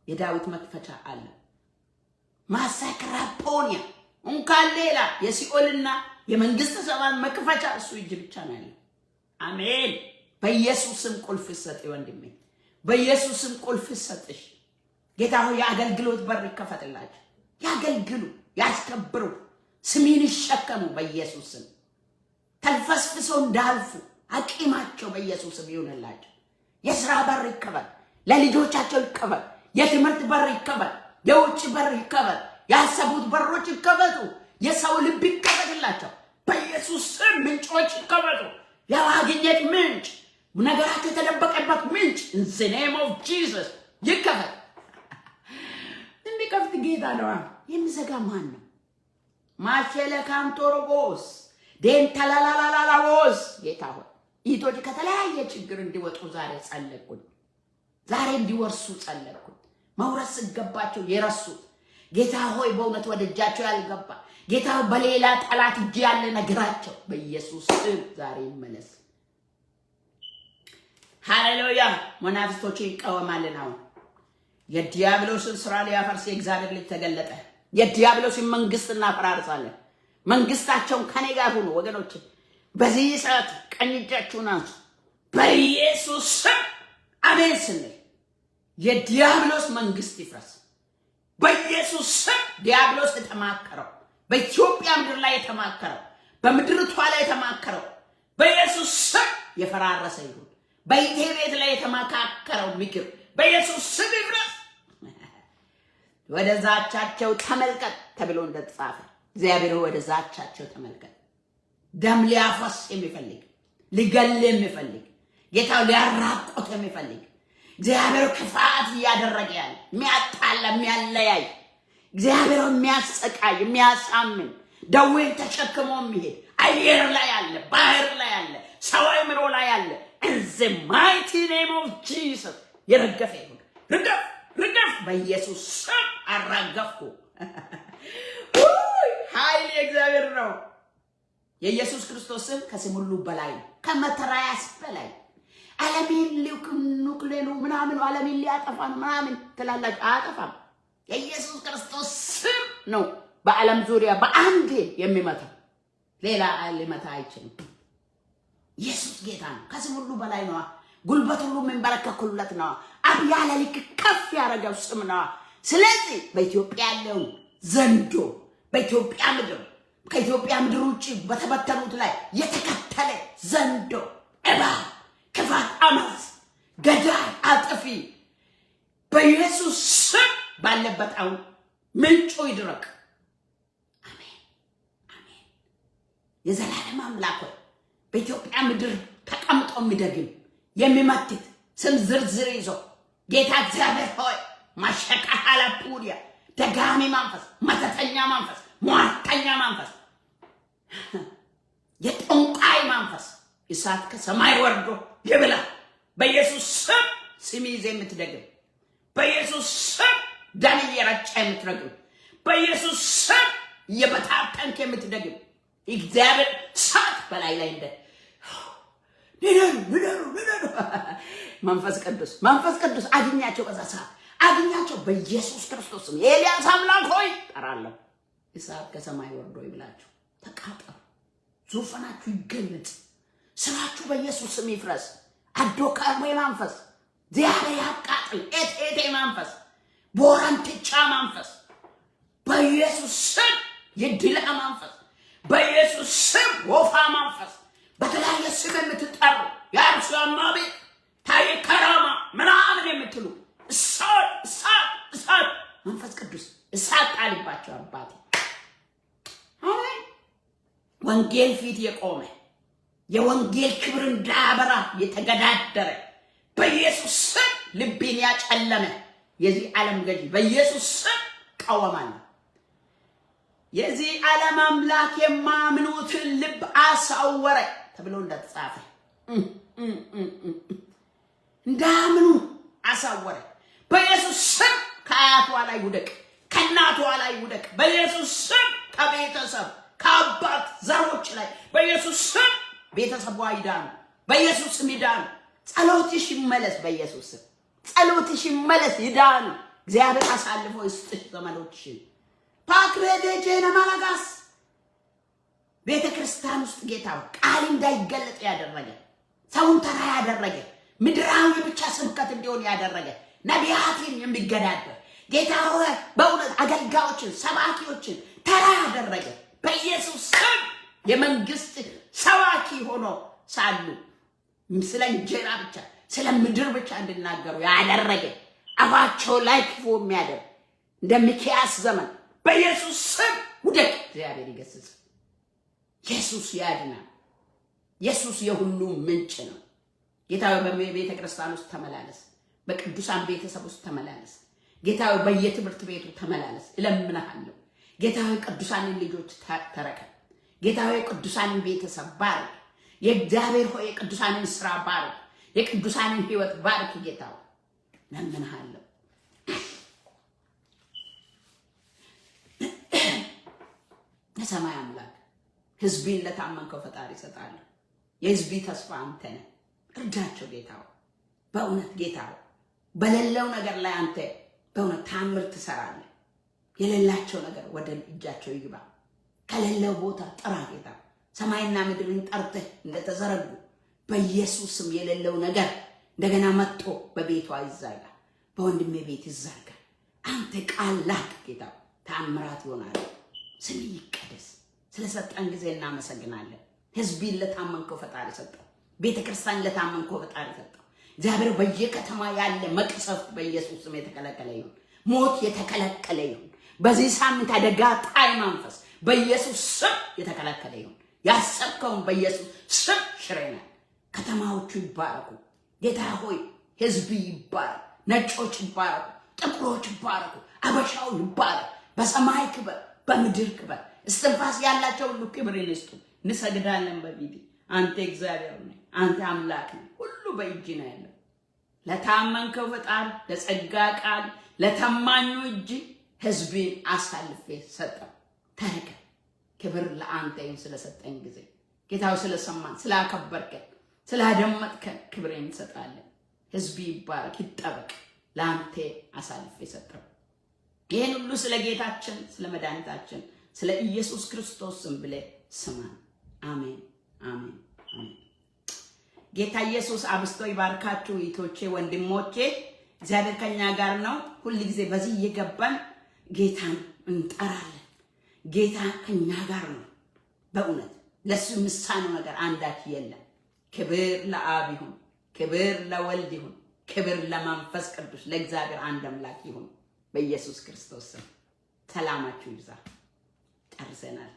የዳዊት መክፈቻ አለ። ማሳክራፖኒያ እንኳን ሌላ የሲኦልና የመንግስት ሰማይ መክፈቻ እሱ እጅ ብቻ ነው ያለው። አሜን። በኢየሱስ ስም ቁልፍ ይሰጥ ወንድሜ፣ በኢየሱስ ስም ቁልፍ ይሰጥሽ። ጌታ ሆይ የአገልግሎት በር ይከፈትላችሁ። ያገልግሉ፣ ያስከብሩ፣ ስሜን ይሸከሙ በኢየሱስ ስም። ተልፈስፍሰው እንዳልፉ አቂማቸው በኢየሱስ ስም ይሁንላቸው። የሥራ በር ይከፈት፣ ለልጆቻቸው ይከፈት። የትምህርት በር ይከፈት፣ የውጭ በር ይከፈት፣ ያሰቡት በሮች ይከፈቱ። የሰው ልብ ይከፈትላቸው በኢየሱስ ስም። ምንጮች ይከፈቱ፣ የማግኘት ምንጭ፣ ነገራቸው የተደበቀበት ምንጭ in the name of Jesus ይከፈት። የሚከፍት ጌታ ነው። የሚዘጋ ማን ነው? ማሸለ ካንቶሮቦስ ዴንታላላላላቦስ ጌታ ሆይ ይቶች ከተለያየ ችግር እንዲወጡ ዛሬ ጸለይኩኝ። ዛሬ እንዲወርሱ ጸለይኩኝ። መውረስ ሲገባቸው የረሱት ጌታ ሆይ በእውነት ወደ እጃቸው ያልገባ ጌታ በሌላ ጠላት እጅ ያለ ነገራቸው በኢየሱስ ስም ዛሬ ይመለስ። ሃሌሉያ። መናፍስቶች ይቃወማልን። አሁን የዲያብሎስን ስራ ሊያፈርስ የእግዚአብሔር ልጅ ተገለጠ። የዲያብሎስን መንግስት እናፈራርሳለን። መንግስታቸውን ከኔ ጋር ሁኑ ወገኖች። በዚህ ሰዓት ቀኝ እጃችሁን አንሱ በኢየሱስ ስም አሜን ስንል የዲያብሎስ መንግስት ይፍረስ በኢየሱስ ስም። ዲያብሎስ የተማከረው በኢትዮጵያ ምድር ላይ የተማከረው በምድርቷ ላይ የተማከረው በኢየሱስ ስም የፈራረሰ ይሁን። በኢቴ ቤት ላይ የተማካከረው ምክር በኢየሱስ ስም ይፍረስ። ወደ ዛቻቸው ተመልከት ተብሎ እንደተጻፈ እግዚአብሔር ወደ ዛቻቸው ተመልከት። ደም ሊያፈስ የሚፈልግ ሊገል የሚፈልግ ጌታው ሊያራቆት የሚፈልግ እግዚአብሔር ክፋት እያደረገ ያለ የሚያጣላ የሚያለያይ እግዚአብሔር የሚያሰቃይ የሚያሳምን ደዌን ተሸክሞ የሚሄድ አየር ላይ ያለ ባህር ላይ ያለ ሰው አእምሮ ላይ ያለ in the mighty name of Jesus የረገፈ ይሁን። ርገፍ በኢየሱስ ስም አራገፍኩ። ኃይል የእግዚአብሔር ነው። የኢየሱስ ክርስቶስ ስም ከስም ሁሉ በላይ ከመተራያስ በላይ ዓለምን ሊኩኑክሌኑ ምናምን ዓለምን ሊያጠፋ ነው ምናምን ትላላችሁ። አያጠፋም። የኢየሱስ ክርስቶስ ስም ነው በዓለም ዙሪያ በአንዴ የሚመታው፣ ሌላ ሊመታ አይችልም። ኢየሱስ ጌታ ነው። ከስም ሁሉ በላይ ነው። ጉልበት ሁሉ የሚንበረከኩለት ነው። አብ ያለ ልክ ከፍ ያደረገው ስም ነው። ስለዚህ በኢትዮጵያ ያለው ዘንዶ በኢትዮጵያ ምድር ከኢትዮጵያ ምድር ውጪ በተበተኑት ላይ የተከተለ ዘንዶ እባብ ክፋት አመፅ ገዳይ አጥፊ በኢየሱስ ስም ባለበት አሁን ምንጩ ይድረቅ። አሜን አሜን። የዘላለም አምላክ ሆይ በኢትዮጵያ ምድር ተቀምጦ የሚደግም የሚመትት ስም ዝርዝር ይዞ ጌታ እግዚአብሔር ሆይ ማሸቃሃላ ፑሪያ ደጋሚ መንፈስ፣ መተተኛ መንፈስ፣ ሟርተኛ መንፈስ፣ የጠንቋይ መንፈስ እሳት ከሰማይ ወርዶ ይብላ። በኢየሱስ ስም ስም ይዘህ የምትደግም፣ በኢየሱስ ስም ደም እየረጨ የምትረግም፣ በኢየሱስ ስም እየበታተንክ የምትደግም እግዚአብሔር እሳት በላይ ላይ እንደ መንፈስ ቅዱስ አግኛቸው፣ በዛ ሰዓት አግኛቸው በኢየሱስ ክርስቶስ ስም። የኤልያስ አምላክ ሆይ ጠራለሁ፣ እሳት ከሰማይ ወርዶ ይብላችሁ። ተቃጠሉ፣ ዙፋናችሁ ይገለጥ፣ ስራችሁ በኢየሱስ ስም ይፍረስ። አዶካርሜ መንፈስ እግዚአብሔር ያቃጥል። ኤቴቴ መንፈስ፣ ቦራንትቻ መንፈስ በኢየሱስ ስም፣ የድላ መንፈስ በኢየሱስ ስም፣ ወፋ መንፈስ በተለያየ ስም የምትጠሩ የአርሲያማ ቤት ታየ ከራማ ምናምን የምትሉ እሳት መንፈስ ቅዱስ እሳት ጣልባቸው። አባቴ አሜን። ወንጌል ፊት የቆመ የወንጌል ክብር እንዳያበራ የተገዳደረ በኢየሱስ ስም ልቤን ያጨለመ የዚህ ዓለም ገዢ በኢየሱስ ስም ቀወማለሁ። የዚህ ዓለም አምላክ የማምኑትን ልብ አሳወረ ተብሎ እንደተጻፈ እንዳምኑ አሳወረ። በኢየሱስ ስም ከአያቷ ላይ ውደቅ፣ ከእናቷ ላይ ውደቅ። በኢየሱስ ስም ከቤተሰብ ከአባት ዘሮች ላይ በኢየሱስ ስም ቤተሰቧ ይዳኑ፣ በኢየሱስ ስም ይዳኑ። ጸሎትሽ ይመለስ፣ በኢየሱስ ስም ጸሎትሽ ይመለስ፣ ይዳኑ። እግዚአብሔር አሳልፎ ይስጥሽ ዘመዶችሽን። ፓክሬዴጄ ነማላጋስ ቤተ ክርስቲያን ውስጥ ጌታው ቃል እንዳይገለጥ ያደረገ ሰውን ተራ ያደረገ ምድራዊ ብቻ ስብከት እንዲሆን ያደረገ ነቢያትን የሚገዳደር ጌታ ሆይ በእውነት አገልጋዮችን ሰባኪዎችን ተራ ያደረገ በኢየሱስ ስም የመንግስት ሰባኪ ሆኖ ሳሉ ስለ እንጀራ ብቻ ስለ ምድር ብቻ እንድናገሩ ያደረገ አፋቸው ላይ ክፉ የሚያደርግ እንደ ሚክያስ ዘመን በኢየሱስ ስም ውደቅ። እግዚአብሔር ይገስጽ። ኢየሱስ ያድናል። ኢየሱስ የሁሉ ምንጭ ነው። ጌታዬ በቤተ ክርስቲያን ውስጥ ተመላለስ፣ በቅዱሳን ቤተሰብ ውስጥ ተመላለስ። ጌታዬ በየትምህርት ቤቱ ተመላለስ እለምንሃለሁ። ጌታዬ ቅዱሳንን ልጆች ተረከብ። ጌታዬ ቅዱሳንን ቤተሰብ ባርክ። የእግዚአብሔር ሆይ የቅዱሳንን ስራ ባርክ፣ የቅዱሳንን ህይወት ባርክ። ጌታዬ እለምንሃለሁ። የሰማይ አምላክ ህዝቤን ለታመንከው ፈጣሪ ይሰጣል። የህዝቤ ተስፋ አንተ ነህ። እርዳቸው ጌታው። በእውነት ጌታው በሌለው ነገር ላይ አንተ በእውነት ታምር ትሰራለህ። የሌላቸው ነገር ወደ እጃቸው ይግባ። ከሌለው ቦታ ጥራ ጌታ። ሰማይና ምድርን ጠርተህ እንደተዘረጉ በኢየሱስ ስም የሌለው ነገር እንደገና መጥቶ በቤቷ ይዛጋ፣ በወንድሜ ቤት ይዛጋ። አንተ ቃል ላክ ጌታ። ታምራት ይሆናል። ስም ይቀደስ። ስለሰጠን ጊዜ እናመሰግናለን። ህዝቤን ለታመንከው ፈጣሪ ሰጠው። ቤተ ክርስቲያን ለታመንከው ፈጣሪ ሰጠው። እግዚአብሔር በየከተማ ያለ መቅሰፍት በኢየሱስ ስም የተከለከለ ይሁን። ሞት የተከለከለ ይሁን። በዚህ ሳምንት አደጋ ጣይ መንፈስ በኢየሱስ ስም የተከለከለ ይሁን። ያሰብከውን በኢየሱስ ስም ሽረናል። ከተማዎቹ ይባረኩ። ጌታ ሆይ ህዝብ ይባረክ። ነጮች ይባረኩ። ጥቁሮች ይባረኩ። አበሻው ይባረክ። በሰማይ ክብር፣ በምድር ክብር፣ እስትንፋስ ያላቸው ሁሉ ክብር ይስጡ። እንሰግዳለን በፊት አንተ እግዚአብሔር ነህ። አንተ አምላክ ነህ። ሁሉ በእጅ ነው ያለው። ለታመንከው ፈጣሪ ለጸጋ ቃል ለታማኙ እጅ ህዝቤን አሳልፌ ሰጠው። ተረከ። ክብር ለአንተ ይሁን ስለሰጠኝ ጊዜ ጌታው፣ ስለሰማን ስላከበርከን ስላደመጥከን ክብር እንሰጣለን። ህዝብ ይባረክ ይጠበቅ። ለአንተ አሳልፌ ሰጠው። ይሄን ሁሉ ስለ ጌታችን ስለ መድኃኒታችን ስለ ኢየሱስ ክርስቶስ ስም ብለህ ስማን። አሜን አሜን አሜን። ጌታ ኢየሱስ አብስቶ ይባርካችሁ እህቶቼ ወንድሞቼ። እግዚአብሔር ከኛ ጋር ነው። ሁሉ ጊዜ በዚህ እየገባን ጌታን እንጠራለን። ጌታ ከኛ ጋር ነው። በእውነት ለሱ የሚሳነው ነገር አንዳች የለም። ክብር ለአብ ይሁን፣ ክብር ለወልድ ይሁን፣ ክብር ለመንፈስ ቅዱስ ለእግዚአብሔር አንድ አምላክ ይሁን በኢየሱስ ክርስቶስ ስም ሰላማችሁ ይብዛ። ጨርሰናል።